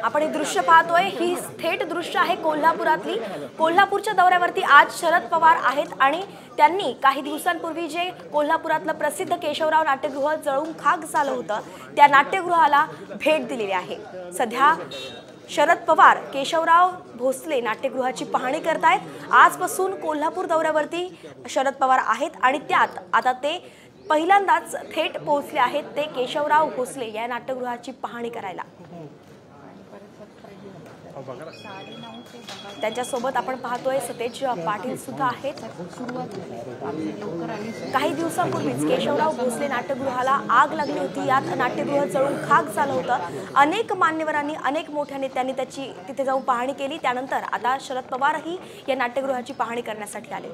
आपण हे दृश्य पाहतोय, ही थेट दृश्य आहे कोल्हापुरातली। कोल्हापूरच्या दौऱ्यावरती आज शरद पवार आहेत आणि त्यांनी काही दिवसांपूर्वी जे कोल्हापुरातलं प्रसिद्ध केशवराव नाट्यगृह जळून खाक झालं होतं त्या नाट्यगृहाला भेट दिलेली आहे। सध्या शरद पवार केशवराव भोसले नाट्यगृहाची पाहणी करतायत। आजपासून कोल्हापूर दौऱ्यावरती शरद पवार आहेत आणि त्यात आता ते पहिल्यांदाच थेट पोहोचले आहेत ते केशवराव भोसले या नाट्यगृहाची पाहणी करायला। त्यांच्यासोबत आपण पाहतोय सतेज पाटील सुद्धा आहेत। काही दिवसांपूर्वीच केशवराव भोसले नाट्यगृहाला आग लागली होती, यात नाट्यगृह जळून खाक झालं होतं। अनेक मान्यवरांनी अनेक मोठ्या नेत्यांनी त्याची तिथे जाऊन पाहणी केली। त्यानंतर आता शरद पवारही या नाट्यगृहाची पाहणी करण्यासाठी आले।